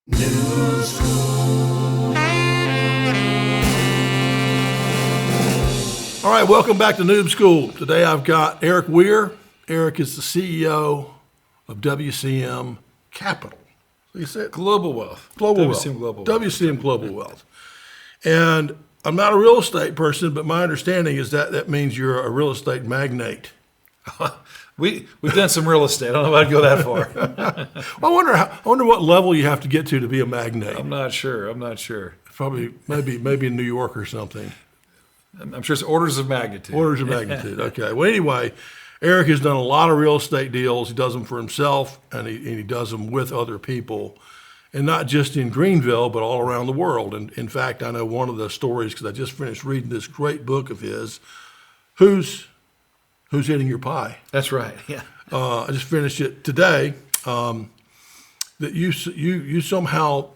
Noob School. All right, welcome back to Noob School. Today I've got Erik Weir. Erik is the CEO of WCM Capital. You said Global Wealth. Global WCM Wealth. Global Wealth. WCM Global Wealth. And I'm not a real estate person, but my understanding is that means you're a real estate magnate. We've done some real estate. I don't know if I'd go that far. I wonder what level you have to get to be a magnate. I'm not sure. Probably maybe in New York or something. I'm sure it's orders of magnitude. Orders of magnitude. Okay. Well, anyway, Erik has done a lot of real estate deals. He does them for himself, and he does them with other people, and not just in Greenville, but all around the world. And in fact, I know one of the stories because I just finished reading this great book of his, Who's Eating Your Pie? That's right. Yeah. I just finished it today. That you somehow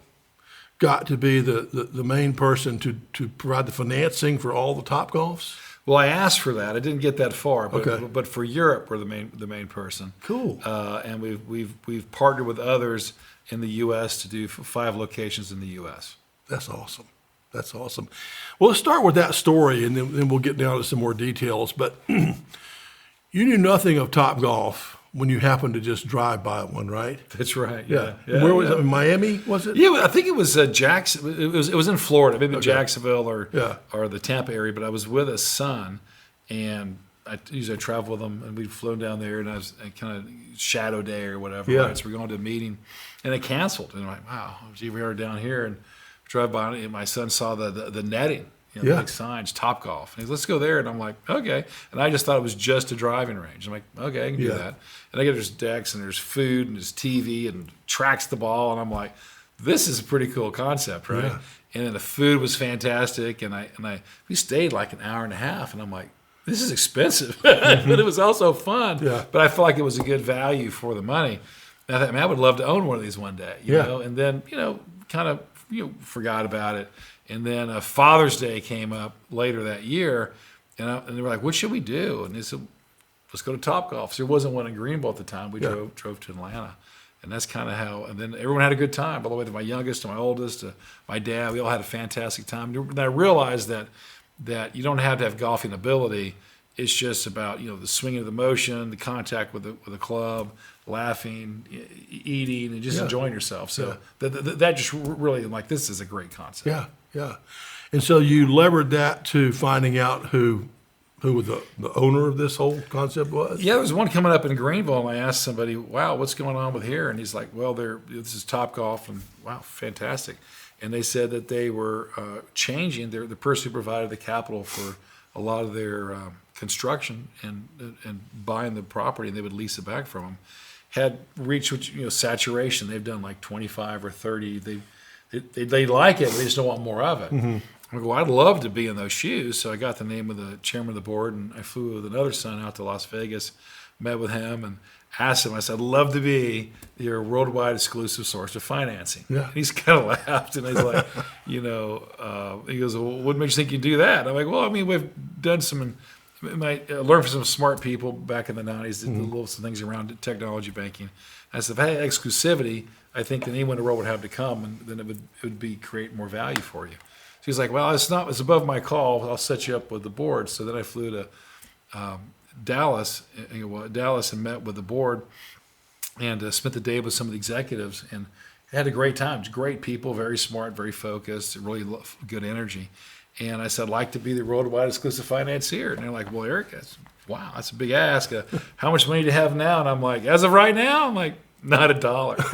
got to be the main person to provide the financing for all the Topgolfs. Well, I asked for that. I didn't get that far, but Okay. but for Europe, we're the main person. Cool. And we've partnered with others in the U.S. to do 5 locations in the U.S. That's awesome. That's awesome. Well, let's start with that story, and then we'll get down to some more details. But you knew nothing of Topgolf when you happened to just drive by one, right? That's right. Yeah. Yeah. Where was it? In Miami, was it? Yeah, I think it was Jackson. It was in Florida, maybe Okay. Jacksonville or Yeah. the Tampa area. But I was with his son, and I usually travel with him, and we'd flown down there, and I was kind of shadow day or whatever. Yeah. Right? So we're going to a meeting, and they canceled. And I'm like, wow, gee, we are down here, and drive by, and my son saw the netting. You know, Yeah. the big signs, Topgolf. And he's, let's go there. And I'm like, okay. And I just thought it was just a driving range. I'm like, okay, I can do Yeah. that. And I get there's decks and there's food and there's TV and tracks the ball. And I'm like, this is a pretty cool concept, right? Yeah. And then the food was fantastic. And we stayed like an hour and a half. And I'm like, this is expensive, but it was also fun. Yeah. But I felt like it was a good value for the money. And I thought, man, I would love to own one of these one day, you Yeah. know? And then, kind of forgot about it. And then Father's Day came up later that year, and they were like, what should we do? And they said, let's go to Topgolf. So there wasn't one in Greenville at the time. We Yeah. drove to Atlanta. And that's kind of how, and then everyone had a good time, all the way to my youngest, to my oldest, to my dad. We all had a fantastic time. And I realized that you don't have to have golfing ability. It's just about, the swinging of the motion, the contact with the club, laughing, eating, and just Yeah. enjoying yourself. So that just really, I'm like, this is a great concept. Yeah, yeah. And so you levered that to finding out who the owner of this whole concept was? Yeah, there was one coming up in Greenville, and I asked somebody, wow, what's going on with here? And he's like, well, this is Topgolf, and wow, fantastic. And they said that they were changing, the person who provided the capital for a lot of their construction and buying the property, and they would lease it back from them, had reached saturation. They've done like 25 or 30. They like it, but they just don't want more of it. Mm-hmm. I go, I'd love to be in those shoes. So I got the name of the chairman of the board, and I flew with another son out to Las Vegas, met with him, and asked him, I said, I'd love to be your worldwide exclusive source of financing. Yeah. And he's kind of laughed, and he's like, he goes, well, what makes you think you do that? I'm like, well, I mean, we've done some, I learned from some smart people back in the 90s, did some things around technology banking. I said, if I had exclusivity, I think that anyone in the world would have to come, and then it would be create more value for you. So he's like, well, it's above my call. I'll set you up with the board. So then I flew to Dallas and met with the board and spent the day with some of the executives and had a great time. Great people, very smart, very focused, really good energy. And I said, I'd like to be the worldwide exclusive financier. And they're like, well, Erik, wow, that's a big ask. How much money do you have now? And I'm like, as of right now, I'm like, not $1.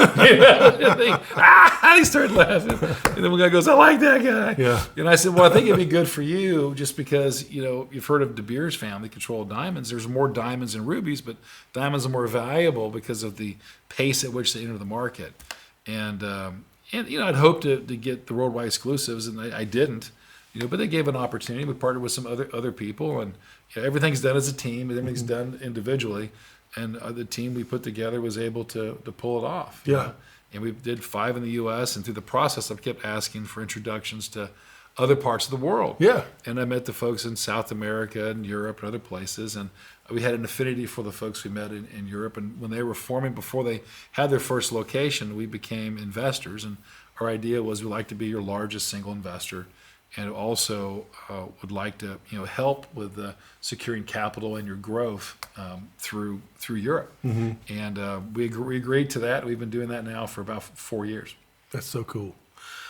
And he started laughing. And then one guy goes, I like that guy. Yeah. And I said, well, I think it'd be good for you just because, you've heard of De Beers family, control diamonds. There's more diamonds than rubies, but diamonds are more valuable because of the pace at which they enter the market. And I'd hoped to get the worldwide exclusives, and I didn't. But they gave an opportunity. We partnered with some other people, and everything's done as a team, and everything's done individually. And the team we put together was able to pull it off. Yeah. And we did 5 in the U.S. And through the process, I kept asking for introductions to other parts of the world. Yeah. And I met the folks in South America and Europe and other places, and we had an affinity for the folks we met in Europe. And when they were forming, before they had their first location, we became investors. And our idea was we'd like to be your largest single investor, and also would like to help with securing capital and your growth through Europe. And we agreed to that. We've been doing that now for about 4 years. That's so cool.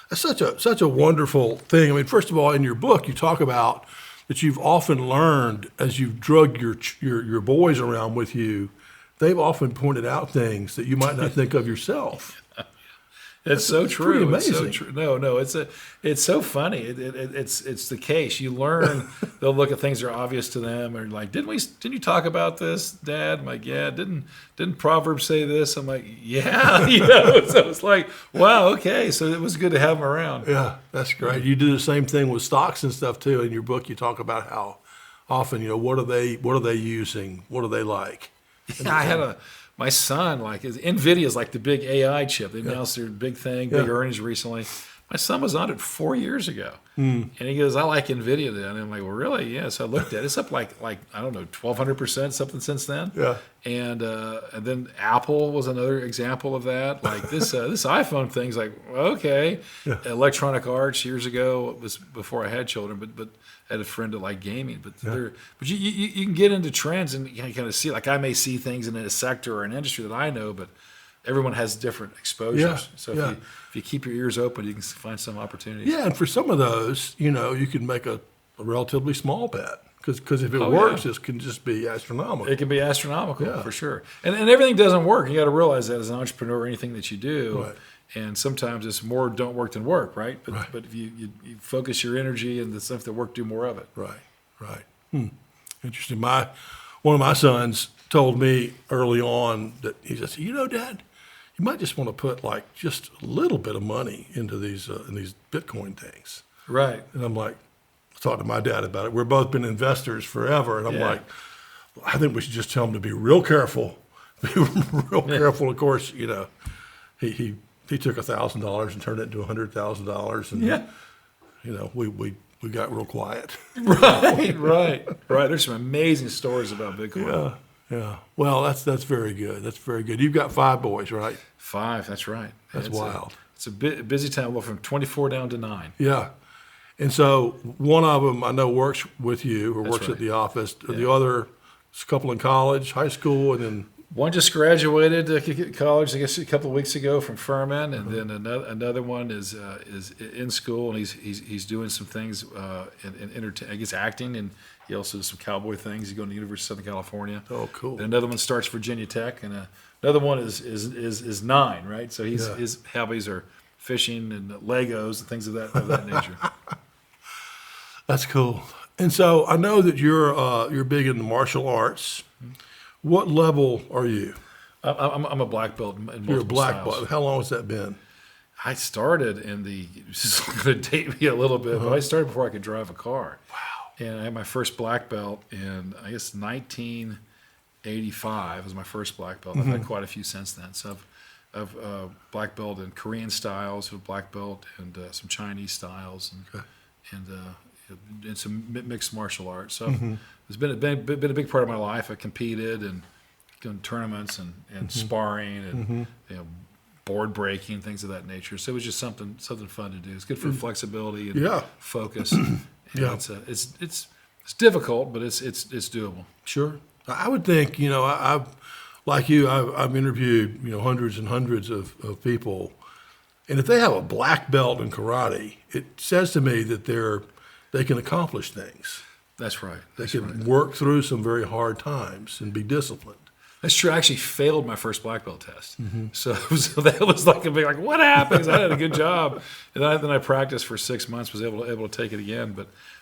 That's such a wonderful thing. I mean, first of all, in your book, you talk about that you've often learned as you've drugged your boys around with you. They've often pointed out things that you might not think of yourself. It's so true. Pretty amazing. It's so true. No, it's so funny. It's the case. You learn. They'll look at things that are obvious to them, or like, didn't you talk about this, Dad? I'm like, yeah. Didn't Proverbs say this? I'm like, yeah. So it's like, wow, okay. So it was good to have them around. Yeah, that's great. You do the same thing with stocks and stuff too. In your book, you talk about how often, what are they using? What do they like? Yeah, I had my son, like, NVIDIA is like the big AI chip. They announced their big thing, big earnings recently. My son was on it 4 years ago. And he goes, I like NVIDIA then. And I'm like, well, really? Yeah. So I looked at it. It's up like I don't know, 1,200% something since then. Yeah. And then Apple was another example of that. Like this iPhone thing's like, okay. Yeah. Electronic Arts years ago, it was before I had children, but I had a friend that liked gaming. But you can get into trends and you kind of see, like I may see things in a sector or an industry that I know, but everyone has different exposures. Yeah, so if you keep your ears open, you can find some opportunities. Yeah, and for some of those, you can make a relatively small bet because if it works, it can just be astronomical. It can be astronomical for sure. And everything doesn't work. You got to realize that as an entrepreneur, anything that you do. Right. And sometimes it's more don't work than work, right? But if you focus your energy and the stuff that work, do more of it. Right. Interesting. One of my sons told me early on that he says, Dad, you might just want to put like just a little bit of money into these Bitcoin things. Right. And I'm like, I talked to my dad about it. We've both been investors forever. And I'm like, I think we should just tell him to be real careful. Be real careful. Of course, he took $1,000 and turned it into $100,000. And, we got real quiet. Right. There's some amazing stories about Bitcoin. Yeah. Well, that's very good. That's very good. You've got 5 boys, right? 5. That's right. That's wild. It's a busy time. Well, from 24 down to 9. Yeah. And so one of them I know works with you or works at the office. The other, a couple in college, high school, and then one just graduated college, I guess, a couple of weeks ago from Furman, and then another one is in school, and he's doing some things in I guess acting, and he also does some cowboy things. He's going to the University of Southern California. Oh, cool. And another one starts Virginia Tech, and another one is 9, right? So his hobbies are fishing and Legos and things of that nature. That's cool. And so I know that you're big in the martial arts. What level are you? I'm a black belt in multiple You're a black styles. belt. How long has that been? I started this is going to date me a little bit, but I started before I could drive a car. Wow. And I had my first black belt in, I guess, 1985 was my first black belt. I've had quite a few since then. So I've black belt in Korean styles, a black belt, and some Chinese styles, and some mixed martial arts. So it's been a big part of my life. I competed and done tournaments and sparring and board breaking, things of that nature. So it was just something fun to do. It's good for flexibility and focus. It's difficult, but it's doable. Sure. I would think, I've like you, I've interviewed, hundreds and hundreds of people, and if they have a black belt in karate, it says to me that they can accomplish things. That's right. They can work through some very hard times and be disciplined. That's true. I actually failed my first black belt test. So that was like a big, like, what happened? I had a good job. And then I practiced for 6 months, was able to take it again.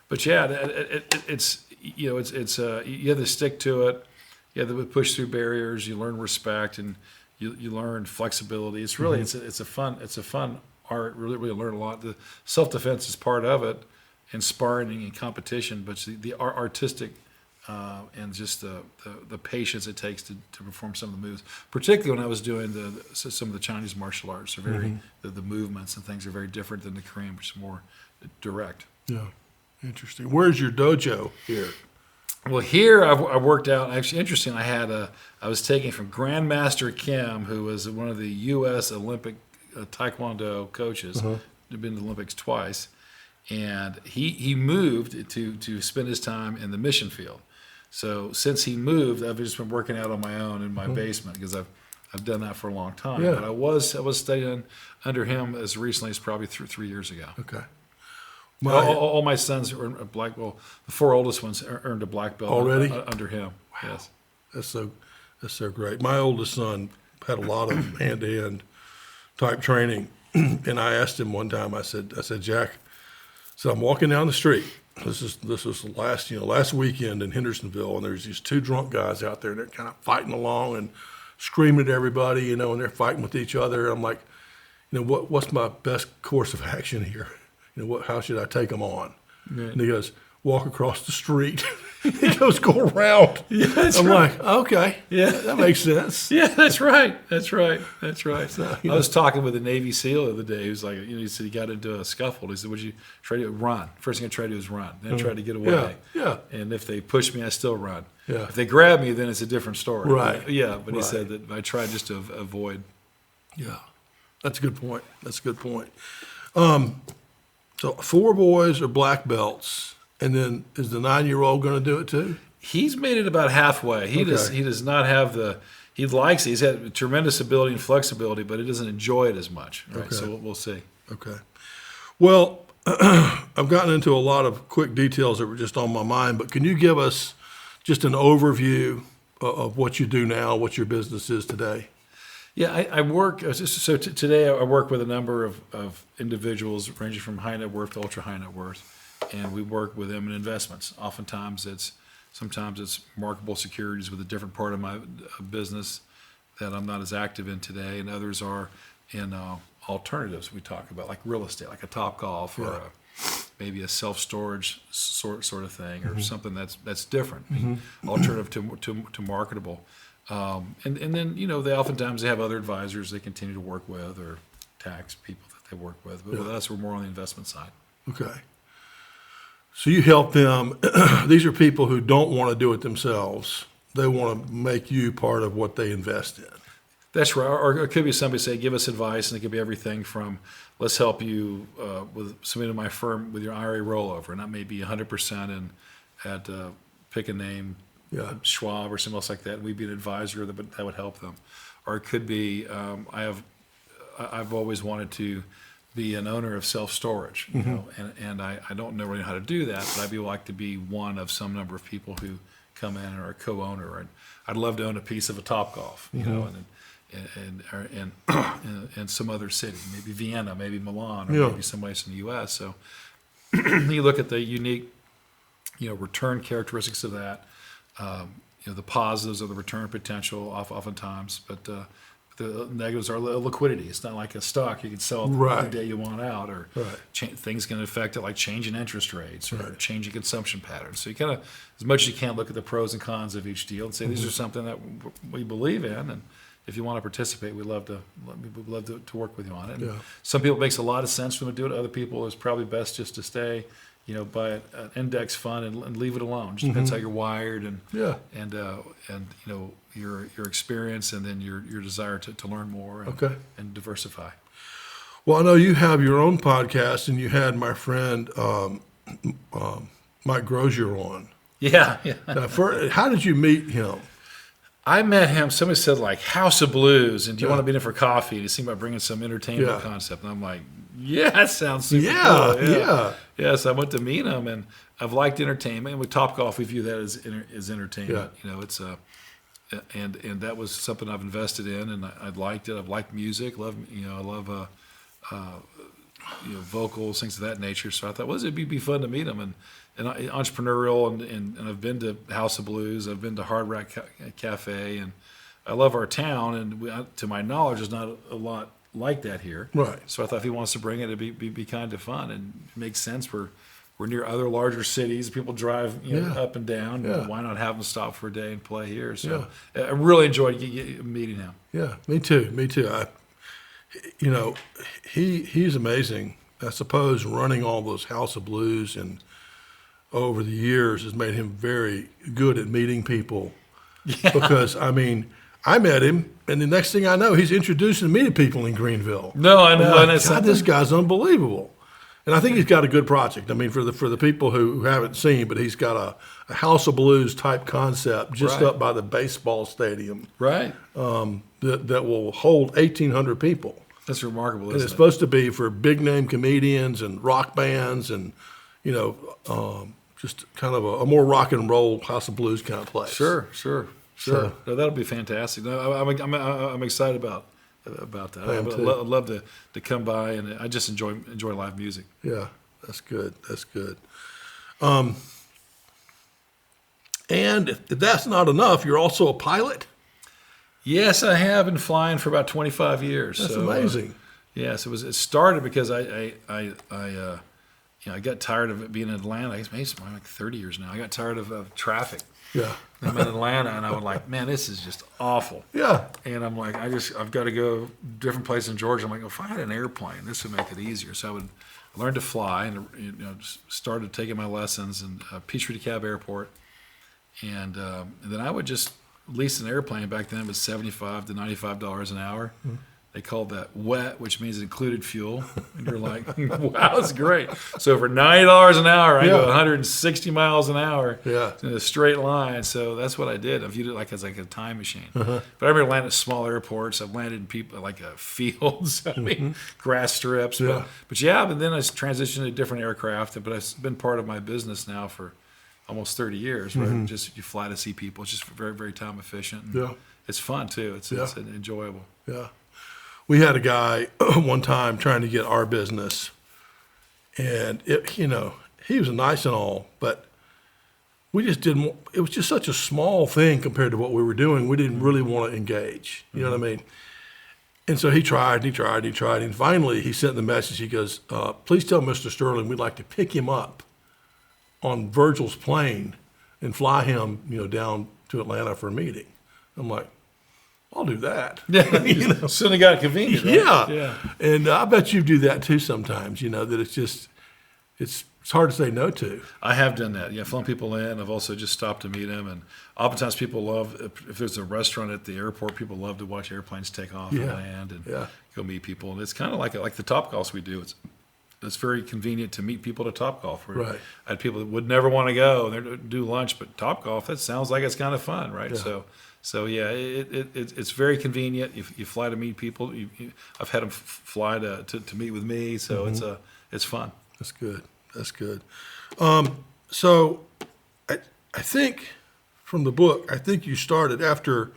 But yeah, it's you have to stick to it. You have to push through barriers. You learn respect and you learn flexibility. It's really, it's a fun art. Really learn a lot. The self-defense is part of it, and sparring and competition, but the artistic and just the patience it takes to perform some of the moves. Particularly when I was doing some of the Chinese martial arts, are very the movements and things are very different than the Korean, which is more direct. Yeah. Interesting. Where's your dojo here? Well, here I worked out. Actually, interesting. I was taking from Grandmaster Kim, who was one of the U.S. Olympic Taekwondo coaches. He'd been to the Olympics twice, and he moved to spend his time in the mission field. So since he moved, I've just been working out on my own in my basement because I've done that for a long time. Yeah. But I was studying under him as recently as probably 3 years ago. Okay. All my sons earned a black belt. The 4 oldest ones earned a black belt already under him. Wow. Yes, That's so great. My oldest son had a lot of hand-to-hand type training, and I asked him one time. I said, Jack, so I'm walking down the street. This was last weekend in Hendersonville, and there's these 2 drunk guys out there, and they're kind of fighting along and screaming at everybody, and they're fighting with each other. I'm like, what's my best course of action here? How should I take them on? Right. And he goes, walk across the street. He goes, go around. Yeah, I'm right. like, okay, Yeah, that makes sense. Yeah, that's right. I So, was talking with a Navy SEAL the other day. He was like, he said he got into a scuffle. He said, "Would you try to run? First thing I try to do is run. Then I try to get away. Yeah. And if they push me, I still run. Yeah. If they grab me, then it's a different story. Right. Yeah, but he Right. said that I tried just to avoid. Yeah, that's a good point. So 4 boys are black belts, and then is the 9-year-old going to do it too? He's made it about halfway. He does not have the. He likes it. He's had tremendous ability and flexibility, but he doesn't enjoy it as much. Right. Okay. So we'll see. Okay. Well, I've gotten into a lot of quick details that were just on my mind, but can you give us just an overview of what you do now, what your business is today? Yeah, I work. Today I work with a number of individuals ranging from high net worth to ultra high net worth, and we work with them in investments. Sometimes it's marketable securities with a different part of my business that I'm not as active in today, and others are in alternatives we talk about, like real estate, like a Topgolf or maybe a self-storage sort of thing, or something that's different, alternative to marketable. And then they oftentimes have other advisors they continue to work with, or tax people that they work with. But with us, we're more on the investment side. Okay. So you help them. These are people who don't want to do it themselves. They want to make you part of what they invest in. That's right. Or it could be somebody say, give us advice, and it could be everything from, let's help you with somebody in my firm with your IRA rollover, and that may be 100% at pick a name, Schwab or something else like that. And we'd be an advisor that would help them. Or it could be, I've always wanted to be an owner of self-storage, and I don't know really how to do that, but I'd like to be one of some number of people who come in and are a co-owner. And I'd love to own a piece of a Topgolf, and some other city, maybe Vienna, maybe Milan, or maybe someplace in the U.S. So you look at the unique, return characteristics of that, the positives of the return potential oftentimes, but the negatives are liquidity. It's not like a stock you can sell the day you want out, or things can affect it, like changing interest rates or changing consumption patterns. So you kind of, as much as you can, look at the pros and cons of each deal and say these are something that we believe in, and if you want to participate, we'd love to work with you on it. And some people it makes a lot of sense for them to do it. Other people it's probably best just to stay, buy an index fund and leave it alone. Just depends how you're wired and your experience, and then your desire to learn more and diversify. Well, I know you have your own podcast, and you had my friend Mike Grozier on. Yeah. Now, how did you meet him? I met him. Somebody said like House of Blues, and do you want to be in for coffee? And he seemed about bringing some entertainment concept, and I'm like, yeah, that sounds super cool. Yeah. So I went to meet him, and I've liked entertainment. And with Topgolf, we view that as entertainment. It's and that was something I've invested in, and I liked it. I've liked music. I love vocals, things of that nature. So I thought, it'd be fun to meet him, and entrepreneurial, and I've been to House of Blues. I've been to Hard Rock Cafe, and I love our town. And to my knowledge, there's not a lot like that here. Right. So I thought if he wants to bring it, it'd be kind of fun, and it makes sense. We're near other larger cities. People drive up and down. Yeah. Why not have them stop for a day and play here? So I really enjoyed meeting him. Yeah, me too. He's amazing. I suppose running all those House of Blues and over the years has made him very good at meeting people. Yeah. Because, I mean, I met him, and the next thing I know, he's introducing me to people in Greenville. No, I know. Like, And it's God, this guy's unbelievable. And I think he's got a good project. I mean, for the people who haven't seen, but he's got a House of Blues type concept just Right. up by the baseball stadium right. that will hold 1,800 people. That's remarkable, And isn't it's it? supposed to be for big name comedians and rock bands and, just kind of a more rock and roll House of Blues kind of place. Sure. So- No, that'll be fantastic. No, I'm excited about that. I am I'd too. love to come by, and I just enjoy live music. Yeah, that's good. That's good. And if that's not enough, you're also a pilot. Yes, I have been flying for about 25 years. That's so, amazing. Yes, it started because I got tired of it being in Atlanta. I guess maybe it's like 30 years now. I got tired of traffic. Yeah. I'm in Atlanta, and I was like, man, this is just awful. Yeah. And I'm like, I've got to go different places in Georgia. I'm like, if I had an airplane, this would make it easier. So I learned to fly and started taking my lessons in Peachtree DeKalb Airport. And then I would just lease an airplane. Back then it was $75 to $95 an hour. Mm-hmm. They called that wet, which means it included fuel. And you're like, wow, that's great. So for $90 an hour, I go 160 miles an hour in a straight line. So that's what I did. I viewed it as like a time machine. Uh-huh. But I remember landing at small airports. I've landed in fields, grass strips. Yeah. But then I transitioned to different aircraft. But I've been part of my business now for almost 30 years. Right? Mm-hmm. Just you fly to see people. It's just very, very time efficient. And it's fun too. It's enjoyable. Yeah. We had a guy one time trying to get our business, and he was nice and all, but we just didn't. It was just such a small thing compared to what we were doing. We didn't really want to engage. You know what I mean? And so he tried, and finally he sent the message. He goes, "Please tell Mr. Sterling we'd like to pick him up on Virgil's plane and fly him, down to Atlanta for a meeting." I'm like, I'll do that. Yeah, soon it got convenient. Right? Yeah. And I bet you do that too sometimes, that it's hard to say no to. I have done that. Yeah, flown people in. I've also just stopped to meet them. And oftentimes people love, if there's a restaurant at the airport, people love to watch airplanes take off and land and go meet people. And it's kind of like the Topgolfs we do. It's very convenient to meet people at Topgolf. Right. I had people that would never want to go and they do lunch, but Topgolf, that sounds like it's kind of fun, right? Yeah. So it's very convenient. You fly to meet people. I've had them fly to meet with me. So it's fun. That's good. That's good. So I think from the book, I think you started after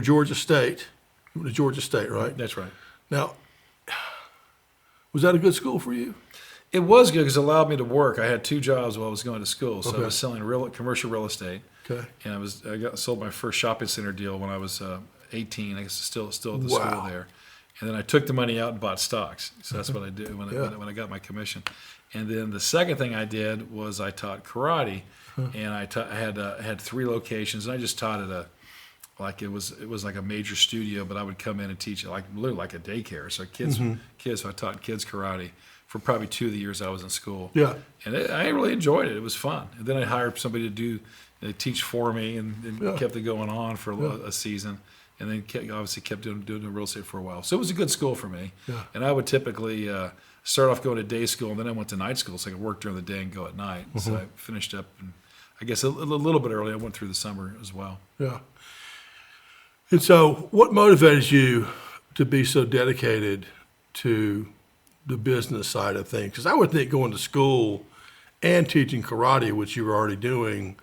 Georgia State. You went to Georgia State, right? That's right. Now, was that a good school for you? It was good because it allowed me to work. I had 2 jobs while I was going to school. So I was selling commercial real estate. Okay. And I sold my first shopping center deal when I was 18. I guess still at the school there. And then I took the money out and bought stocks. So that's what I did when I got my commission. And then the second thing I did was I taught karate, and I had 3 locations, and I just taught at it was like a major studio, but I would come in and teach it literally like a daycare. So kids. So I taught kids karate for probably 2 of the years I was in school. Yeah. And I really enjoyed it. It was fun. And then I hired somebody to teach for me, and kept it going on for a season. And then obviously kept doing the real estate for a while. So it was a good school for me. Yeah. And I would typically start off going to day school, and then I went to night school so I could work during the day and go at night. So I finished up, and I guess a little bit early. I went through the summer as well. Yeah. And so what motivated you to be so dedicated to the business side of things? Because I would think going to school and teaching karate, which you were already doing,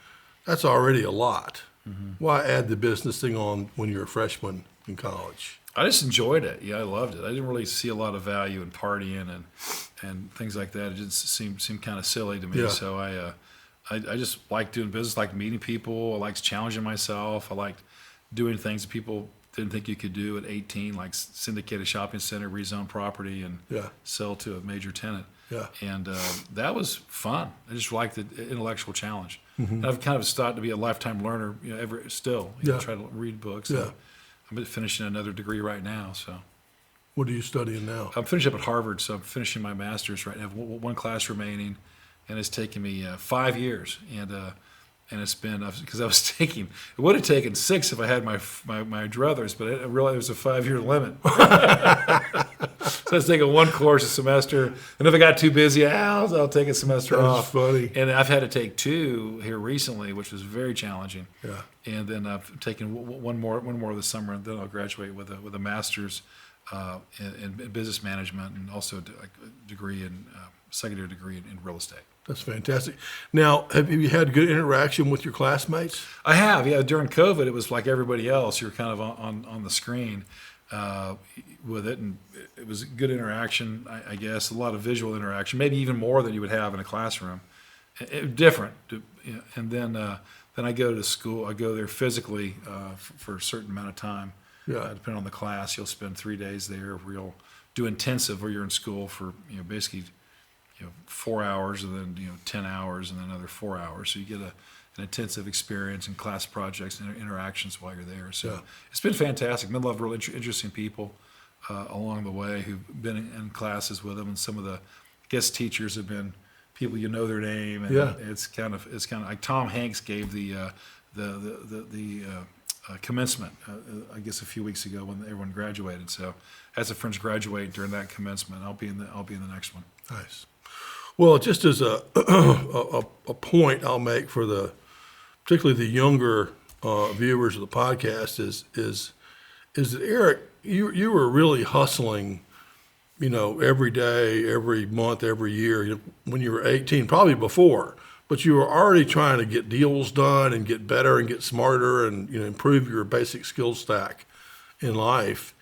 that's already a lot. Mm-hmm. Why add the business thing on when you're a freshman in college? I just enjoyed it. Yeah, I loved it. I didn't really see a lot of value in partying and things like that. It just seemed kind of silly to me. Yeah. So I just liked doing business, liked meeting people. I liked challenging myself. I liked doing things that people didn't think you could do at 18, like syndicate a shopping center, rezone property, and sell to a major tenant. Yeah. And that was fun. I just liked the intellectual challenge. Mm-hmm. And I've kind of started to be a lifetime learner, try to read books. Yeah. I'm finishing another degree right now. So. What are you studying now? I'm finishing up at Harvard, so I'm finishing my master's right now. I have one class remaining, and it's taken me 5 years. And it's been, because I was taking, it would have taken 6 if I had my druthers, but I realized there was a 5-year limit. So I was taking one course a semester, and if I got too busy, I'll take a semester off. That's funny. And I've had to take 2 here recently, which was very challenging. Yeah. And then I've taken one more this summer, and then I'll graduate with a master's in business management, and also a degree in secondary degree in real estate. That's fantastic. Now, have you had good interaction with your classmates? I have, yeah. During COVID, it was like everybody else. You were kind of on the screen with it, and it was good interaction, I guess, a lot of visual interaction, maybe even more than you would have in a classroom. Different. And then I go to school. I go there physically for a certain amount of time. Yeah. Depending on the class, you'll spend 3 days there where you'll do intensive, where you're in school for basically 4 hours, and then 10 hours, and then another 4 hours. So you get an intensive experience in class projects and interactions while you're there. So Yeah. It's been fantastic. Met a lot of really interesting people along the way who've been in classes with them, and some of the guest teachers have been people their name. And Yeah. it's kind of like Tom Hanks gave the commencement, I guess a few weeks ago when everyone graduated. So as the friends graduate during that commencement, I'll be in the next one. Nice. Well, just as a point I'll make for particularly the younger viewers of the podcast is that Erik, you were really hustling, every day, every month, every year when you were 18, probably before, but you were already trying to get deals done and get better and get smarter and improve your basic skill stack in life,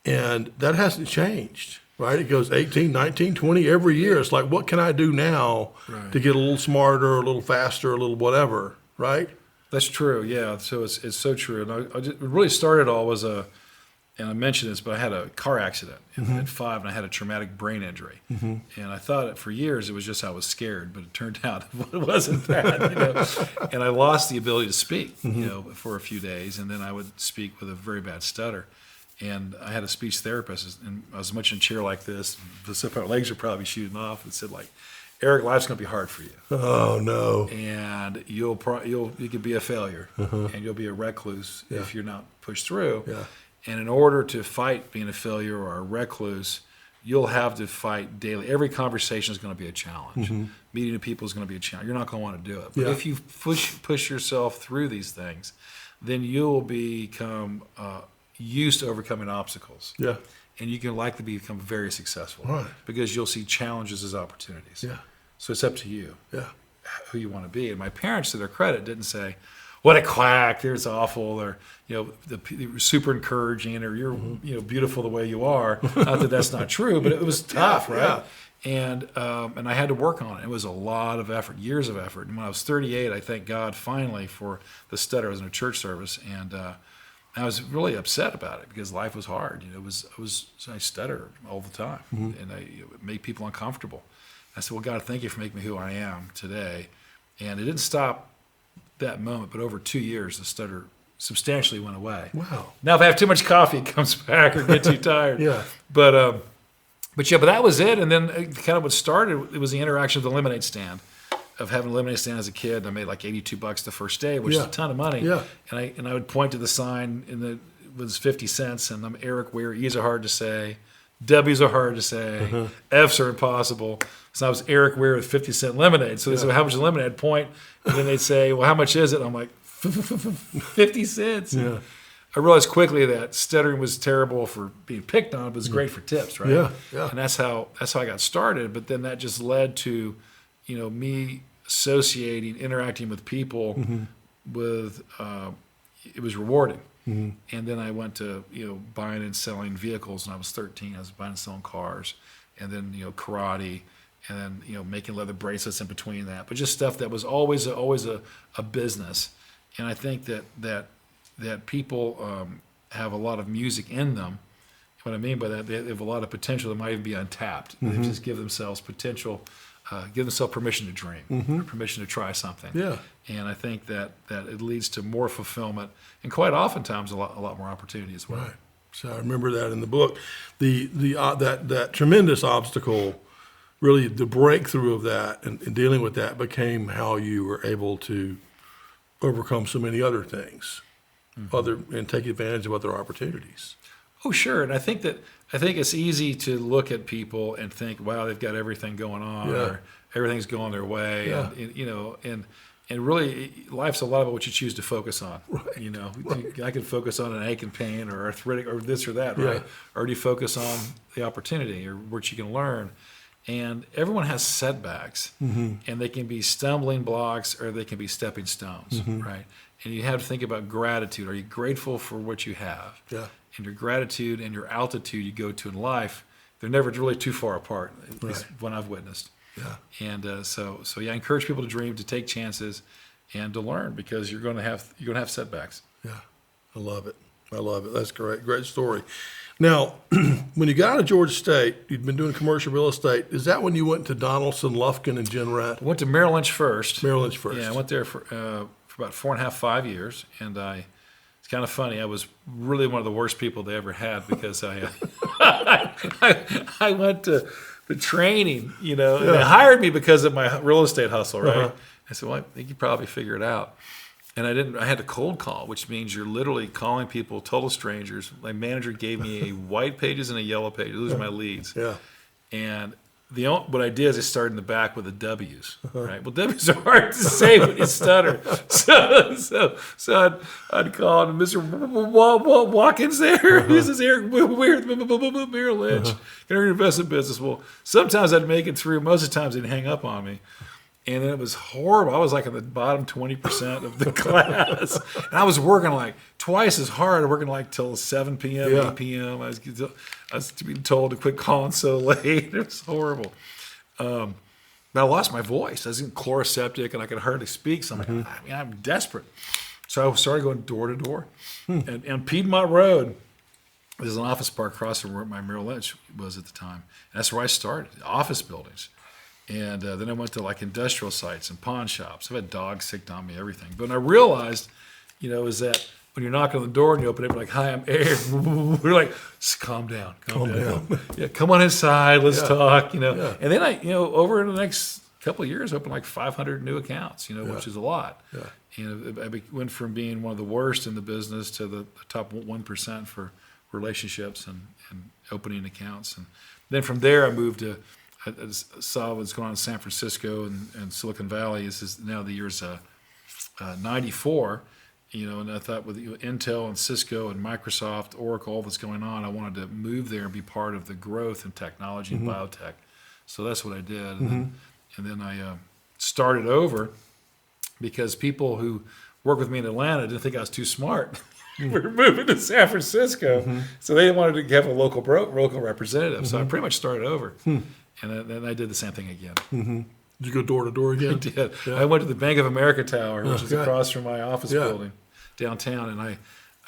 and that hasn't changed. Right? It goes 18, 19, 20 every year. It's like, what can I do now to get a little smarter, a little faster, a little whatever, right? That's true, yeah. So it's so true. And it really started all and I mentioned this, but I had a car accident at 5, and I had a traumatic brain injury. And I thought for years it was just I was scared, but it turned out it wasn't that. And I lost the ability to speak, for a few days, and then I would speak with a very bad stutter. And I had a speech therapist, and I was much in a chair like this. My legs are probably shooting off. And said, Erik, life's going to be hard for you. Oh no! And you could be a failure, and you'll be a recluse if you're not pushed through. Yeah. And in order to fight being a failure or a recluse, you'll have to fight daily. Every conversation is going to be a challenge. Meeting new people is going to be a challenge. You're not going to want to do it. But if you push yourself through these things, then you'll become used to overcoming obstacles. Yeah. And you can likely become very successful. Right. Because you'll see challenges as opportunities. Yeah. So it's up to you. Yeah. Who you want to be. And my parents, to their credit, didn't say, "What a quack! There's awful," or they were super encouraging, or "You're beautiful the way you are." Not that that's not true, but it was tough, right? Yeah. And I had to work on it. It was a lot of effort, years of effort. And when I was 38, I thank God finally for the stutter. I was in a church service, and I was really upset about it because life was hard. I stuttered all the time, and it made people uncomfortable. I said, "Well, God, thank you for making me who I am today." And it didn't stop that moment, but over 2 years, the stutter substantially went away. Wow. Now, if I have too much coffee, it comes back, or get too tired. Yeah. But that was it. And then kind of what started, it was the interaction with the lemonade stand, of having a lemonade stand as a kid. I made like $82 the first day, which is a ton of money. Yeah. And I would point to the sign, and it was 50 cents, and I'm Erik Weir. E's are hard to say. W's are hard to say. F's are impossible. So I was Erik Weir with 50-cent lemonade. So they said, "Well, how much is lemonade?" I'd point, and then they'd say, "Well, how much is it?" And I'm like, 50 cents. Yeah. I realized quickly that stuttering was terrible for being picked on, but it was great for tips, right? Yeah, yeah. And that's how I got started. But then that just led to, me associating, interacting with people with, it was rewarding. And then I went to, buying and selling vehicles when I was 13. I was buying and selling cars, and then, karate, and then, making leather bracelets in between that. But just stuff that was always a business. And I think that people have a lot of music in them. What I mean by that, they have a lot of potential that might even be untapped. They just give themselves potential, give themselves permission to dream, or permission to try something. Yeah. And I think that it leads to more fulfillment, and quite oftentimes a lot more opportunity as well. Right. So I remember that in the book. That tremendous obstacle, really the breakthrough of that and dealing with that became how you were able to overcome so many other things, and take advantage of other opportunities. Oh, sure. And I think it's easy to look at people and think, wow, they've got everything going on, or everything's going their way. Yeah. And really, life's a lot about what you choose to focus on. Right. I could focus on an ache and pain or arthritic or this or that, right? Or do you focus on the opportunity or what you can learn? And everyone has setbacks, and they can be stumbling blocks or they can be stepping stones, right? And you have to think about gratitude. Are you grateful for what you have? Yeah. And your gratitude and your altitude you go to in life, they're never really too far apart, at least when I've witnessed. Yeah. And so I encourage people to dream, to take chances, and to learn, because you're going to have setbacks. Yeah. I love it. That's great. Great story. Now, when you got out of Georgia State, you'd been doing commercial real estate. Is that when you went to Donaldson, Lufkin, and Genrat? I went to Merrill Lynch first. Merrill Lynch first. Yeah, I went there for about 4.5, 5 years, and it's kind of funny. I was really one of the worst people they ever had, because I went to the training, and they hired me because of my real estate hustle, right? I said, well, I think you probably figure it out. And I had to cold call, which means you're literally calling people, total strangers. My manager gave me a white pages and a yellow page. Those are my leads. Yeah. And what I did is I started in the back with the W's, right? Well, W's are hard to say when you stutter. So I'd call, and Mr. Watkins there. This is Erik Weir, Merrill Lynch, in our investment business. Well, sometimes I'd make it through. Most of the times they'd hang up on me. And then it was horrible. I was like in the bottom 20% of the class. And I was working like twice as hard, working like till 7 p.m., 8 p.m. I was being told to quit calling so late. It was horrible. But I lost my voice. I was in chloroseptic and I could hardly speak. So I'm like, I'm desperate. So I started going door to door. And Piedmont Road, there's an office park across from where my Merrill Lynch was at the time. And that's where I started, office buildings. And then I went to like industrial sites and pawn shops. I've had dogs sicked on me, everything. But when I realized, is that when you're knocking on the door and you open it, like, hi, I'm Erik. We're like, calm down. Yeah, come on inside, let's talk, Yeah. And then I, over the next couple of years, opened like 500 new accounts, which is a lot. Yeah. And I went from being one of the worst in the business to the top 1% for relationships and opening accounts. And then from there, I moved to, I saw what's going on in San Francisco and Silicon Valley. This is now the year's 94, and I thought with Intel and Cisco and Microsoft, Oracle, all that's going on, I wanted to move there and be part of the growth in technology and biotech. So that's what I did. And then I started over because people who work with me in Atlanta didn't think I was too smart. We're moving to San Francisco. So they wanted to have a local representative. So I pretty much started over. And then I did the same thing again. Did you go door to door again? I did. Yeah. I went to the Bank of America Tower, which is across from my office building downtown, and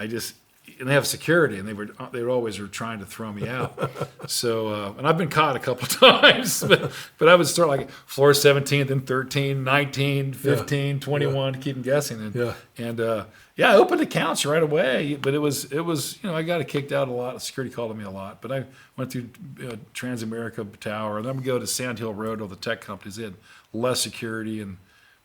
and they have security, and they always were trying to throw me out. So and I've been caught a couple times, but I would start like floor 17, then 13, 19, 15, 21, keep them guessing. I opened accounts right away, but it was I got kicked out a lot. Security called me a lot, but I went through Transamerica Tower, and then we go to Sand Hill Road, all the tech companies. They had less security, and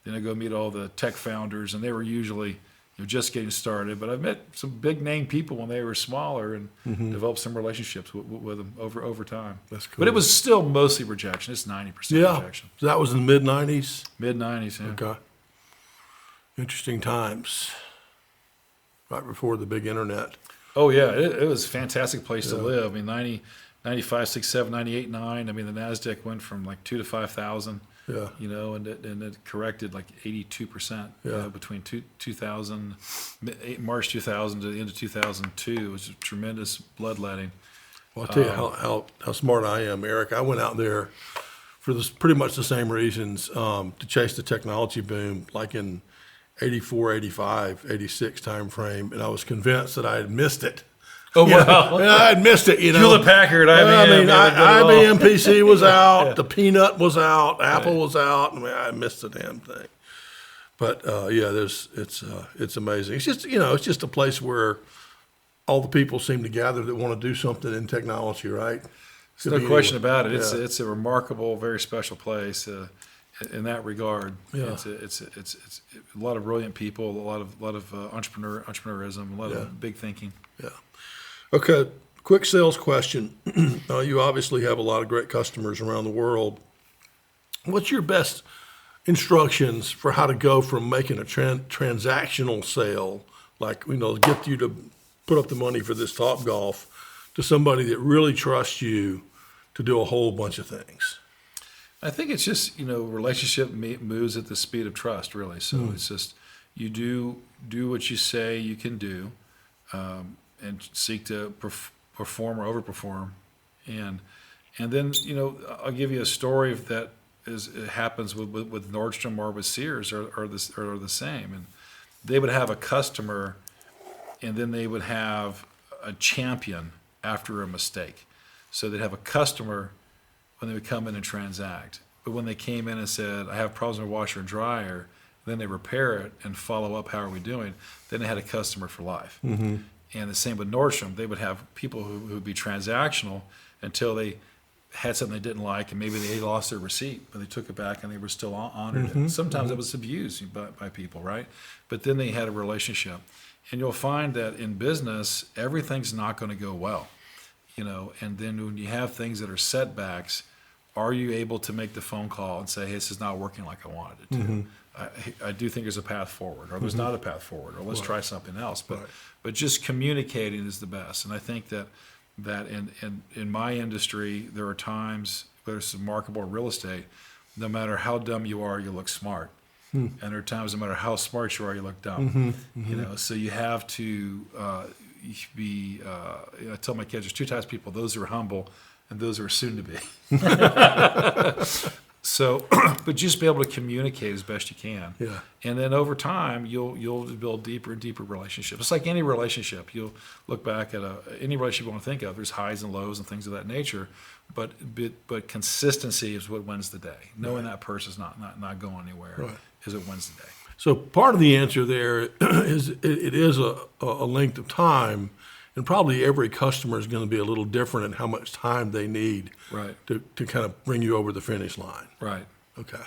then I go meet all the tech founders, and they were usually just getting started. But I've met some big name people when they were smaller and developed some relationships with them over time. That's cool. But it was still mostly rejection. It's 90% rejection. So that was in the mid-90s? Mid-90s, yeah. Okay. Interesting times. Right before the big internet. Oh, yeah. It was a fantastic place to live. I mean, 95, 6, 7, 98, 9. I mean, the NASDAQ went from like 2 to 5,000. Yeah. And it corrected like 82%. Between 2000, March 2000 to the end of 2002. It was a tremendous bloodletting. Well, I'll tell you how smart I am, Erik. I went out there for pretty much the same reasons to chase the technology boom, like in 84, 85, 86 time frame, and I was convinced that I had missed it. Oh, wow. I had missed it, Hewlett Packard, IBM. IBM PC was out, the Peanut was out, Apple was out. I missed the damn thing. But it's amazing. It's just it's just a place where all the people seem to gather that want to do something in technology, right? There's no question about it. Yeah. It's a remarkable, very special place in that regard. Yeah. It's a lot of brilliant people, a lot of entrepreneurism, a lot of big thinking. Yeah. Okay. Quick sales question. You obviously have a lot of great customers around the world. What's your best instructions for how to go from making a transactional sale, like, get you to put up the money for this Topgolf, to somebody that really trusts you to do a whole bunch of things? I think it's just, relationship moves at the speed of trust, really. So it's just, you do what you say you can do, and seek to perform or overperform. And then, I'll give you a story that it happens with Nordstrom or with Sears are the same. And they would have a customer, and then they would have a champion after a mistake. So they'd have a customer when they would come in and transact. But when they came in and said, I have problems with my washer and dryer, then they repair it and follow up, how are we doing? Then they had a customer for life. Mm-hmm. And the same with Nordstrom. They would have people who would be transactional until they had something they didn't like, and maybe they lost their receipt, but they took it back and they were still honored. Mm-hmm. Sometimes it was abused by people, right? But then they had a relationship. And you'll find that in business, everything's not going to go well. And then when you have things that are setbacks, are you able to make the phone call and say, hey, this is not working like I wanted it to? Mm-hmm. I do think there's a path forward, or there's not a path forward, or let's try something else. But just communicating is the best. And I think that in my industry, there are times, whether it's marketable or real estate, no matter how dumb you are, you look smart. And there are times, no matter how smart you are, you look dumb. Mm-hmm. Mm-hmm. So you have to be. I tell my kids, there's two types of people: those who are humble and those who are soon to be. So, but just be able to communicate as best you can. Yeah. And then over time, you'll build deeper and deeper relationships. It's like any relationship. You'll look back at any relationship you want to think of. There's highs and lows and things of that nature. But consistency is what wins the day. Knowing that person's not going anywhere is what wins the day. So part of the answer there is it is a length of time, and probably every customer is going to be a little different in how much time they need to kind of bring you over the finish line. Right. Okay.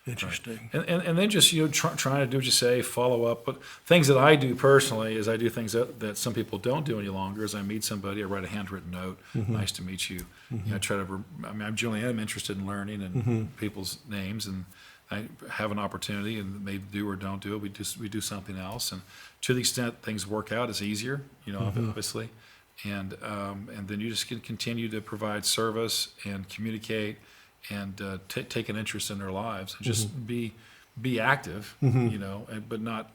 Interesting. Right. And then just trying to do what you say, follow up. But things that I do personally is I do things that some people don't do any longer. Is I meet somebody, I write a handwritten note. Mm-hmm. Nice to meet you. Mm-hmm. I try to. I generally am interested in learning and people's names, and I have an opportunity, and they do or don't do it. We do something else, and to the extent things work out, it's easier. Obviously, and then you just can continue to provide service and communicate. And take an interest in their lives, and just be active, but not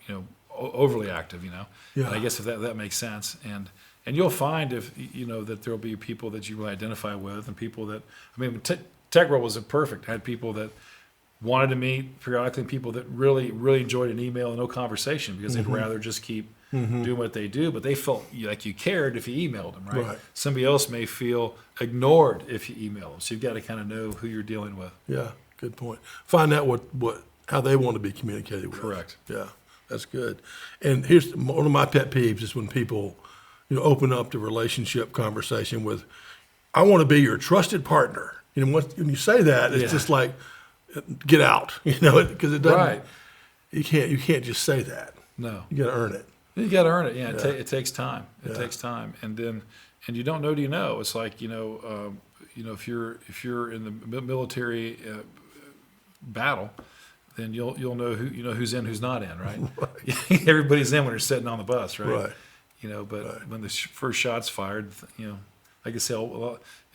overly active, Yeah. And I guess if that makes sense, and you'll find if that there'll be people that you really identify with, and people that Tech World was perfect. I had people that wanted to meet periodically, and people that really enjoyed an email and no conversation because they'd rather just keep doing what they do, but they felt like you cared if you emailed them, right? Somebody else may feel ignored if you email them, so you've got to kind of know who you're dealing with. Yeah, good point. Find out how they want to be communicated with. Correct. Yeah, that's good. And here's one of my pet peeves is when people, open up the relationship conversation with, "I want to be your trusted partner." When you say that, it's just like, get out, because it doesn't. Right. You can't just say that. No, you got to earn it. You got to earn it. Yeah, it takes time. It takes time, and you don't know. Do you know? It's like if you're in the military battle, then you'll know who's in, who's not in, right? Everybody's in when they're sitting on the bus, right? But when the first shot's fired, like I say,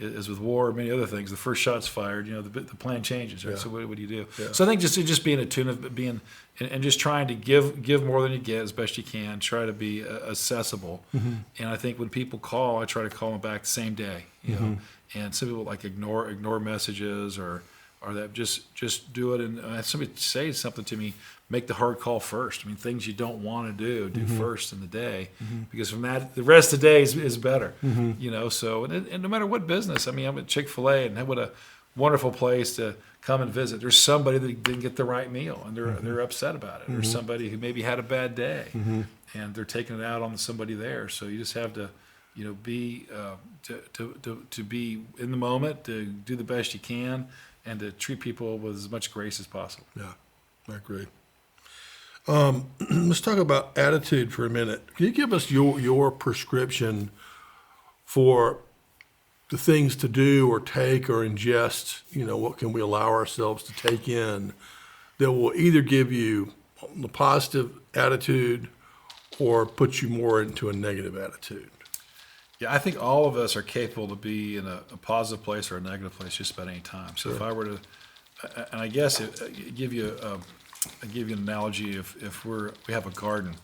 as with war or many other things, the first shot's fired, the plan changes, right? So what do you do? Yeah. So I think just being attuned, and just trying to give more than you get as best you can. Try to be accessible, and I think when people call, I try to call them back the same day. And some people like ignore messages or that just do it. And if somebody say something to me, make the hard call first. Things you don't want to do first in the day, because from that, the rest of the day is better. So and no matter what business. I'm at Chick-fil-A, and wonderful place to come and visit. There's somebody that didn't get the right meal and they're upset about it. There's somebody who maybe had a bad day and they're taking it out on somebody there. So you just have to, be to be in the moment, to do the best you can, and to treat people with as much grace as possible. Yeah, I agree. Let's talk about attitude for a minute. Can you give us your prescription for the things to do or take or ingest? What can we allow ourselves to take in that will either give you the positive attitude or put you more into a negative attitude? Yeah, I think all of us are capable to be in a positive place or a negative place just about any time. So if I were to, and I guess give you an analogy. If we have a garden,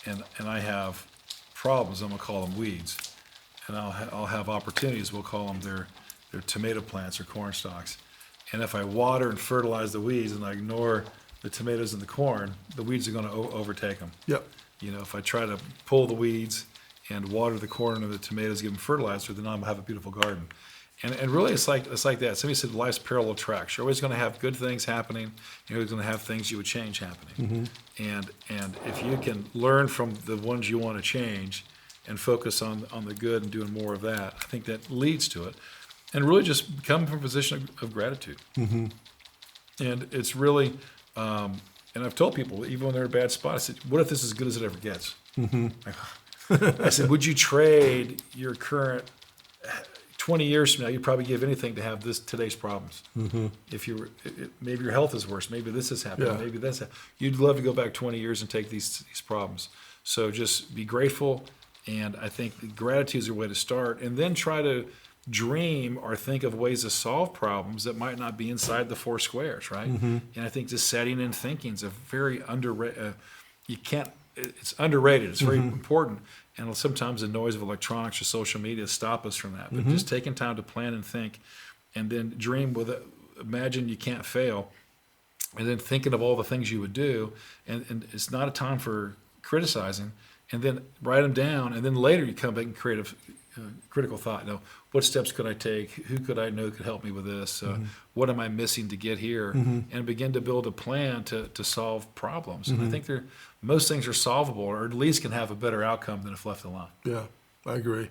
and I have problems, I'm gonna call them weeds, and I'll have opportunities. We'll call them their tomato plants or corn stalks. And if I water and fertilize the weeds and I ignore the tomatoes and the corn, the weeds are going to overtake them. Yep. If I try to pull the weeds and water the corn and the tomatoes, give them fertilizer, then I'm gonna have a beautiful garden. And really, it's like that. Somebody said life's parallel tracks. You're always going to have good things happening. You're always going to have things you would change happening. And if you can learn from the ones you want to change and focus on the good and doing more of that, I think that leads to it. And really just come from a position of gratitude. And it's really, and I've told people, even when they're in a bad spot, I said, what if this is as good as it ever gets? I said, would you trade your current 20 years from now, you'd probably give anything to have today's problems. If you were, maybe your health is worse, maybe this has happened, maybe that's happened. You'd love to go back 20 years and take these problems. So just be grateful, and I think gratitude is a way to start, and then try to dream or think of ways to solve problems that might not be inside the four squares, right? And I think just setting and thinking is a very underrated. It's underrated. It's very important. And sometimes the noise of electronics or social media stop us from that. But just taking time to plan and think, and then dream with it. Imagine you can't fail, and then thinking of all the things you would do. And it's not a time for criticizing. And then write them down, and then later you come back and create a critical thought. What steps could I take? Who could I know could help me with this? What am I missing to get here? And begin to build a plan to solve problems. And I think most things are solvable, or at least can have a better outcome than if left alone. Yeah, I agree.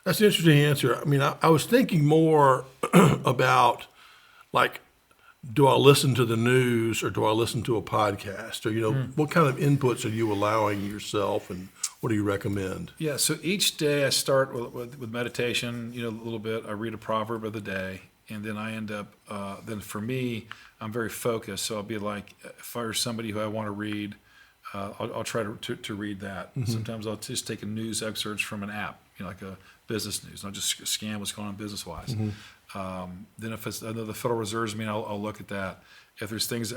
That's an interesting answer. I mean, I was thinking more about, like, do I listen to the news or do I listen to a podcast? Or, what kind of inputs are you allowing yourself, and what do you recommend? Yeah, so each day I start with meditation, a little bit. I read a proverb of the day, and then I end up, then for me, I'm very focused. So I'll be like, if there's somebody who I want to read, I'll try to read that. Sometimes I'll just take a news excerpt from an app, like a business news, and I'll just scan what's going on business-wise. Then if it's the Federal Reserve's I'll look at that. If there's things,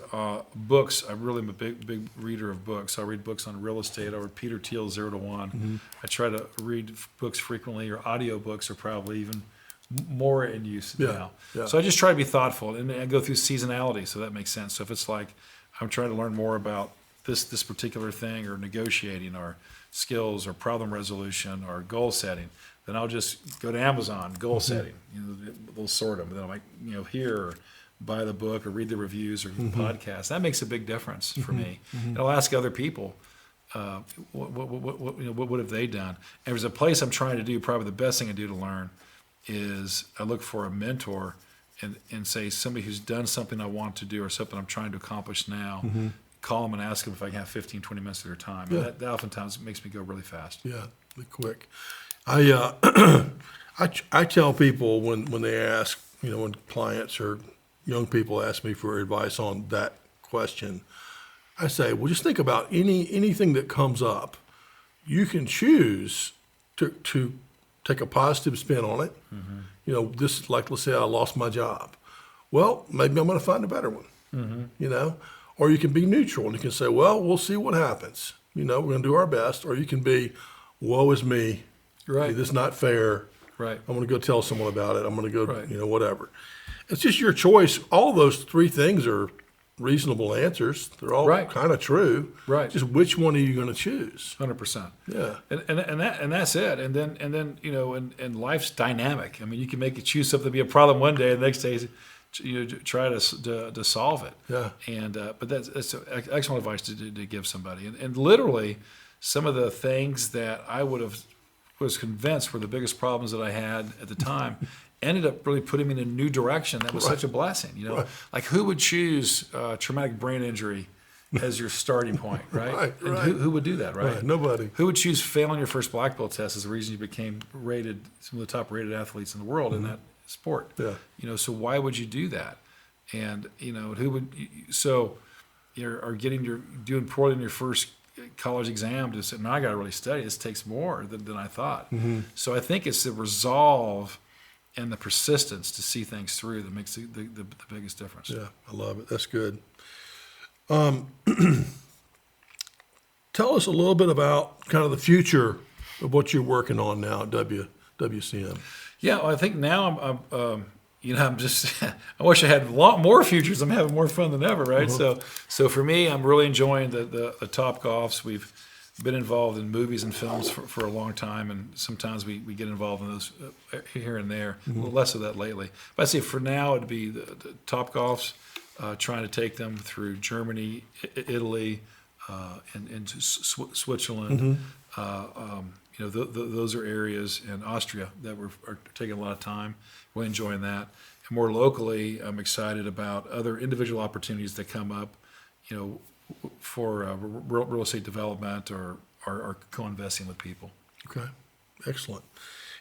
books, I really am a big reader of books. I read books on real estate. I read Peter Thiel's 0 to 1. I try to read books frequently, or audio books are probably even more in use now. Yeah. So I just try to be thoughtful, and I go through seasonality, so that makes sense. So if it's like I'm trying to learn more about this particular thing, or negotiating, or skills, or problem resolution, or goal setting, then I'll just go to Amazon, goal setting. They'll sort them. Then I might, hear or buy the book or read the reviews or the podcast. That makes a big difference for me. And I'll ask other people, what have they done? And there's a place I'm trying to do. Probably the best thing I do to learn is I look for a mentor and say somebody who's done something I want to do or something I'm trying to accomplish now. Call them and ask them if I can have 15, 20 minutes of their time. Yeah. And that oftentimes makes me go really fast. Yeah, be quick. I tell people when they ask, when clients or young people ask me for advice on that question, I say, well, just think about anything that comes up. You can choose to take a positive spin on it. This, like, let's say I lost my job. Well, maybe I'm going to find a better one. Or you can be neutral and you can say, well, we'll see what happens. We're going to do our best. Or you can be, woe is me. Right. This is not fair. Right. I'm going to go tell someone about it. I'm going to go, Right. whatever. It's just your choice. All those three things are reasonable answers. They're all Right. kind of true. Right. Just which one are you going to choose? 100%. Yeah. And that's it. And then and life's dynamic. I mean, you can make it choose something to be a problem one day, and the next day try to solve it. Yeah. And but that's excellent advice to give somebody. And literally, some of the things that I was convinced were the biggest problems that I had at the time ended up really putting me in a new direction. That was such a blessing. Right. Like who would choose traumatic brain injury as your starting point, right? Right, And right. who would do that, right? Right, nobody. Who would choose failing your first black belt test as the reason you became some of the top rated athletes in the world in that sport? Yeah. So why would you do that? And who would? So you're doing poorly in your first college exam. To say, no, I got to really study. This takes more than I thought. So I think it's the resolve and the persistence to see things through that makes the biggest difference. Yeah, I love it. That's good. Tell us a little bit about kind of the future of what you're working on now at WCM. Yeah, well, I think now I'm just. I wish I had a lot more futures. I'm having more fun than ever, right? So for me, I'm really enjoying the Top Golfs. We've been involved in movies and films for a long time, and sometimes we get involved in those here and there. A little less of that lately. But I'd say for now it'd be the Top Golfs, trying to take them through Germany, Italy, and Switzerland. Those are areas, and Austria that are taking a lot of time. We're enjoying that. And more locally, I'm excited about other individual opportunities that come up, for real estate development or co-investing with people. Okay, excellent.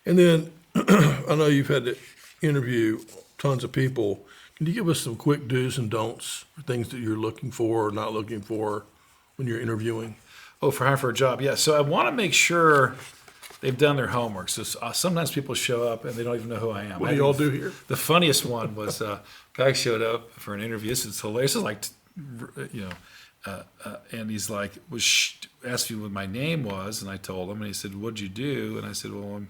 And then I know you've had to interview tons of people. Can you give us some quick do's and don'ts, things that you're looking for or not looking for when you're interviewing? Oh, for hiring for a job, yeah. So I want to make sure they've done their homework. So sometimes people show up and they don't even know who I am. What do y'all do here? The funniest one was a guy showed up for an interview. This is hilarious. This is like, and he's like, asked me what my name was, and I told him, and he said, "What'd you do?" And I said, "Well,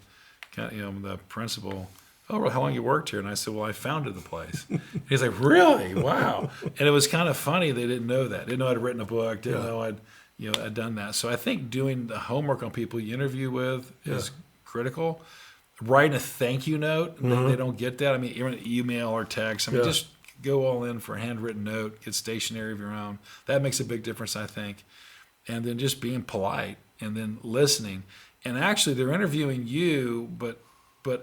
I'm the principal." "Oh, well, how long you worked here?" And I said, "Well, I founded the place." And he's like, "Really? Wow!" And it was kind of funny. They didn't know that. Didn't know I'd written a book. Didn't know I'd done that. So I think doing the homework on people you interview with is critical. Writing a thank you note. They don't get that. I mean, even an email or text. I mean, just go all in for a handwritten note. Get stationery of your own. That makes a big difference, I think. And then just being polite and then listening. And actually, they're interviewing you, but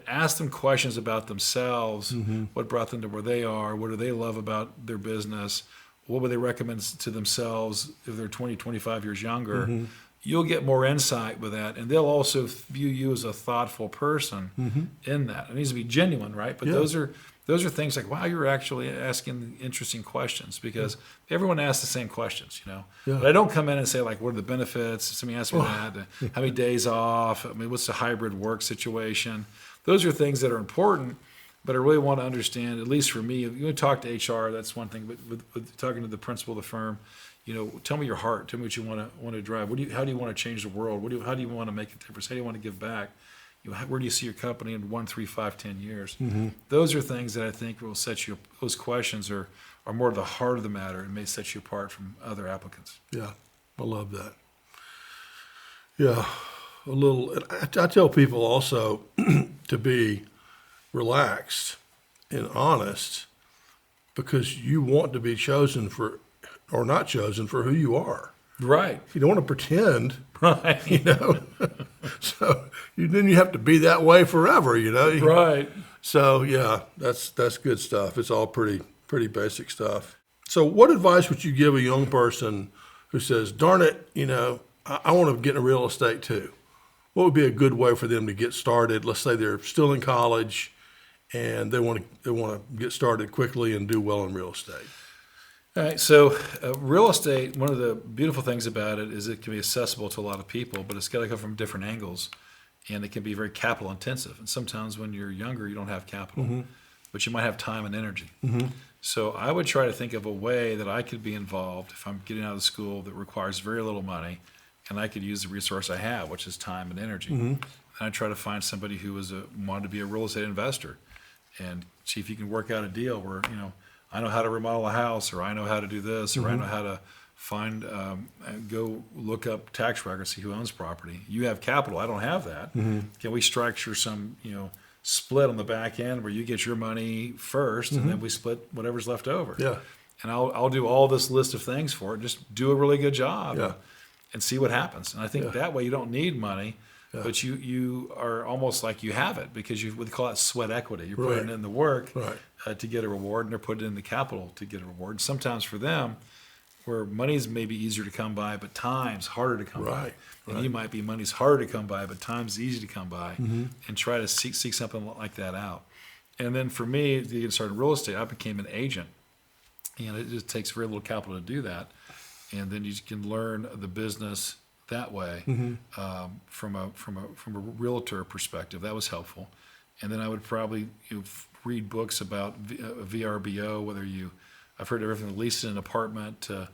ask them questions about themselves. What brought them to where they are? What do they love about their business? What would they recommend to themselves if they're 20, 25 years younger? You'll get more insight with that. And they'll also view you as a thoughtful person in that. It needs to be genuine, right? But those are things like, wow, you're actually asking interesting questions, because everyone asks the same questions, But I don't come in and say, like, what are the benefits? Somebody asks me that. How many days off? I mean, what's the hybrid work situation? Those are things that are important. But I really want to understand, at least for me, if you talk to HR, that's one thing. But with talking to the principal of the firm, tell me your heart. Tell me what you want to drive. How do you want to change the world? How do you want to make a difference? How do you want to give back? Where do you see your company in 1, 3, 5, 10 years? Those are things that I think will set you. Those questions are more to the heart of the matter and may set you apart from other applicants. Yeah, I love that. Yeah, a little. I tell people also to be relaxed and honest, because you want to be chosen for, or not chosen for, who you are. Right. You don't want to pretend, right? So then you have to be that way forever, Right. So yeah, that's good stuff. It's all pretty basic stuff. So what advice would you give a young person who says, "Darn it, I want to get into real estate too"? What would be a good way for them to get started? Let's say they're still in college and they want to get started quickly and do well in real estate. All right, so real estate, one of the beautiful things about it is it can be accessible to a lot of people, but it's got to come from different angles, and it can be very capital intensive. And sometimes when you're younger, you don't have capital, but you might have time and energy. So I would try to think of a way that I could be involved if I'm getting out of school that requires very little money, and I could use the resource I have, which is time and energy. And I try to find somebody who wanted to be a real estate investor, and see if you can work out a deal where I know how to remodel a house, or I know how to do this, or I know how to find, go look up tax records, see who owns property. You have capital. I don't have that. Can we structure some, split on the back end where you get your money first, and then we split whatever's left over? Yeah. And I'll do all this list of things for it. Just do a really good job, Yeah. and see what happens. And I think that way you don't need money, but you are almost like you have it, because we call that sweat equity. You're putting in the work to get a reward, and they're putting in the capital to get a reward. And sometimes for them, where money's maybe easier to come by, but time's harder to come by. And you might be money's harder to come by, but time's easy to come by, and try to seek something like that out. And then for me, to get started in real estate, I became an agent. And it just takes very little capital to do that. And then you can learn the business that way, from a realtor perspective. That was helpful. And then I would probably read books about VRBO, I've heard everything from leasing an apartment to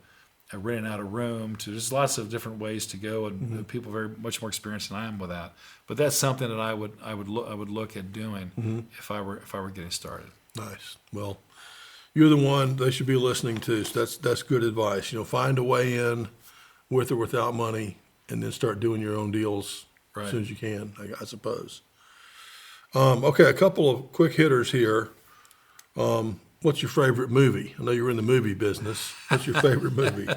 renting out a room, to there's lots of different ways to go, and people very much more experienced than I am with that. But that's something that I would look at doing if I were getting started. Nice. Well, you're the one they should be listening to. So that's good advice. Find a way in with or without money, and then start doing your own deals as soon as you can, I suppose. Okay, a couple of quick hitters here. What's your favorite movie? I know you're in the movie business. What's your favorite movie?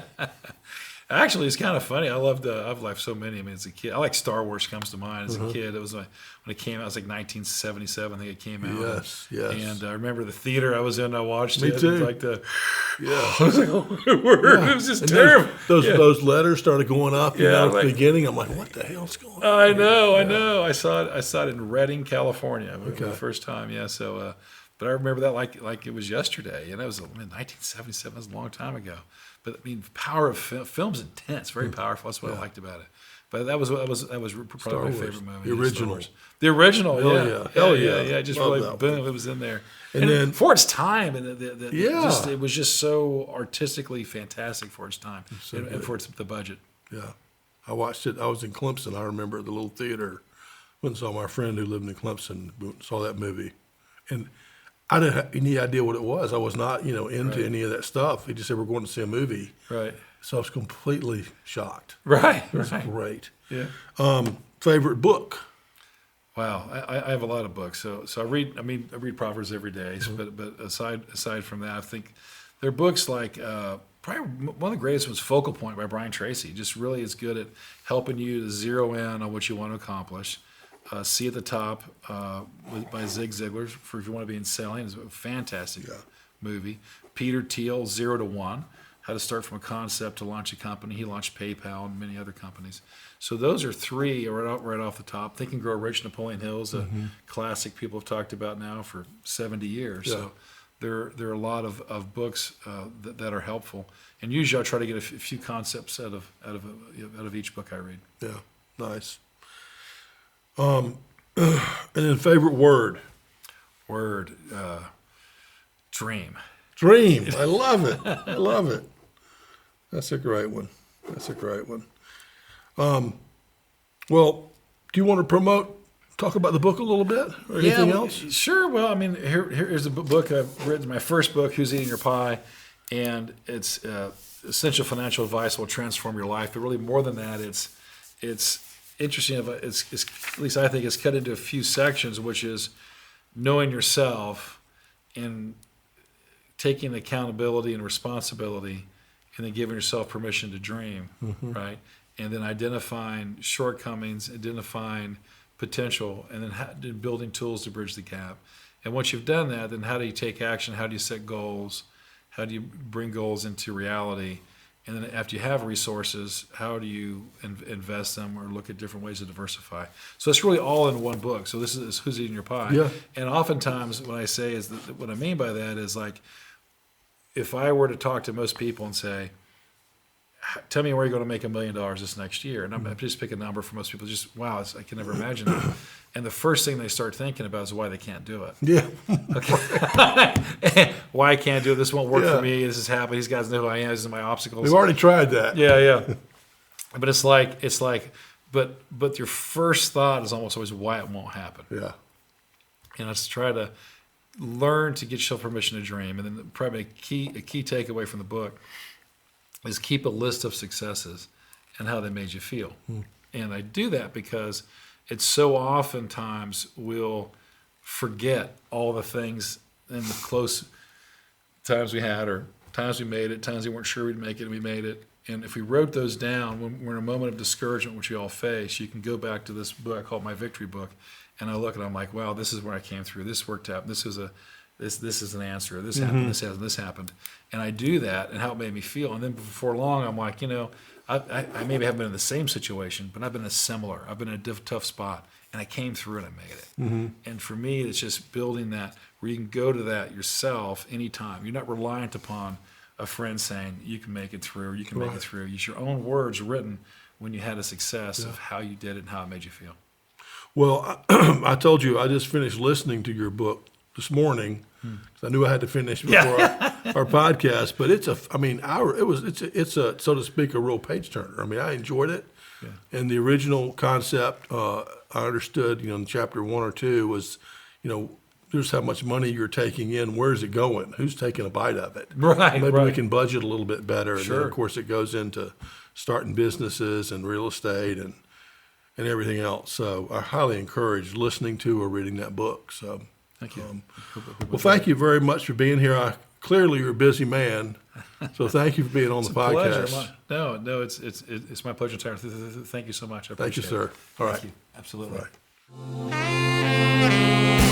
Actually, it's kind of funny. I've liked so many. I mean, as a kid, I like Star Wars. Comes to mind as a kid. It was when it came out. It was like 1977. I think it came out. Yes. And I remember the theater I was in. I watched Me it. too. It was like Yeah. I was like, oh my word! It was just terrible. Those letters started going up. At the beginning, I'm like, what the hell's going on? I know. I saw it in Redding, California, for the first time. Yeah. So, but I remember that like it was yesterday, and it was 1977. That was a long time ago. But I mean, power of film's intense, very powerful. That's what I liked about it. But that was probably my favorite movie. The original. The original, Hell yeah. Yeah. Just Love really that boom, it was in there. And then for its time, and it was just so artistically fantastic for its time, and for the budget. Yeah, I watched it. I was in Clemson. I remember the little theater. Went and saw my friend who lived in Clemson. Saw that movie, and I didn't have any idea what it was. I was not, into any of that stuff. He just said we're going to see a movie. Right. So I was completely shocked. Right. It was great. Yeah. Favorite book? Wow, I have a lot of books. So I read. I read Proverbs every day. But aside from that, I think there are books like probably one of the greatest was Focal Point by Brian Tracy. Just really is good at helping you to zero in on what you want to accomplish. See at the Top by Zig Ziglar, for if you want to be in selling, is a fantastic movie. Peter Thiel, 0 to 1, how to start from a concept to launch a company. He launched PayPal and many other companies. So those are three right off the top. Think and Grow Rich, Napoleon Hill's a classic people have talked about now for 70 years. Yeah. So there are a lot of books that are helpful. And usually I try to get a few concepts out of each book I read. Yeah, nice. And then favorite word? Dream. Dream. I love it. I love it. That's a great one. Well, do you want to talk about the book a little bit or anything else? Sure. Well, here's a book I've written, my first book, Who's Eating Your Pie? And it's essential financial advice that will transform your life. But really more than that, it's interesting. It's at least I think it's cut into a few sections, which is knowing yourself and taking accountability and responsibility, and then giving yourself permission to dream, right? And then identifying shortcomings, identifying potential, and then building tools to bridge the gap. And once you've done that, then how do you take action? How do you set goals? How do you bring goals into reality? And then after you have resources, how do you invest them or look at different ways to diversify? So it's really all in one book. So this is Who's Eating Your Pie? Yeah. And oftentimes what I say is what I mean by that is like, if I were to talk to most people and say, tell me where you're going to make $1 million this next year. And I'm just pick a number for most people. Just, wow, I can never imagine that. And the first thing they start thinking about is why they can't do it. Yeah. Okay. Why I can't do it. This won't work for me. This is happening. These guys know who I am. These are my obstacles. We've already tried that. Yeah. But it's like, but your first thought is almost always why it won't happen. Yeah. And let's try to learn to get yourself permission to dream. And then probably a key takeaway from the book is keep a list of successes and how they made you feel. And I do that because it's so oftentimes we'll forget all the things and the close times we had, or times we made it, times we weren't sure we'd make it, and we made it. And if we wrote those down, when we're in a moment of discouragement, which we all face, you can go back to this book. I call it my victory book. And I look and I'm like, wow, this is where I came through. This worked out. This is an answer. This happened. This happened. This happened. And I do that, and how it made me feel. And then before long, I'm like, I maybe haven't been in the same situation, but I've been in a similar. I've been in a tough spot, and I came through and I made it. And for me, it's just building that where you can go to that yourself anytime. You're not reliant upon a friend saying you can make it through. You can make it through. It's your own words written when you had a success of how you did it and how it made you feel. Well, I told you I just finished listening to your book this morning because I knew I had to finish before our podcast. But it's a so to speak a real page turner. I mean, I enjoyed it, and the original concept I understood. In chapter 1 or 2 was, here's how much money you're taking in. Where's it going? Who's taking a bite of it? Right. Maybe we can budget a little bit better. And Sure. then, of course, it goes into starting businesses and real estate and everything else. So I highly encourage listening to or reading that book. So Thank you. well, thank you very much for being here. Clearly, you're a busy man, so thank you for being on the podcast. Pleasure. No, it's my pleasure, Tyler. Thank you so much. I appreciate Thank you, sir. it. All right. Thank you. Absolutely. All right.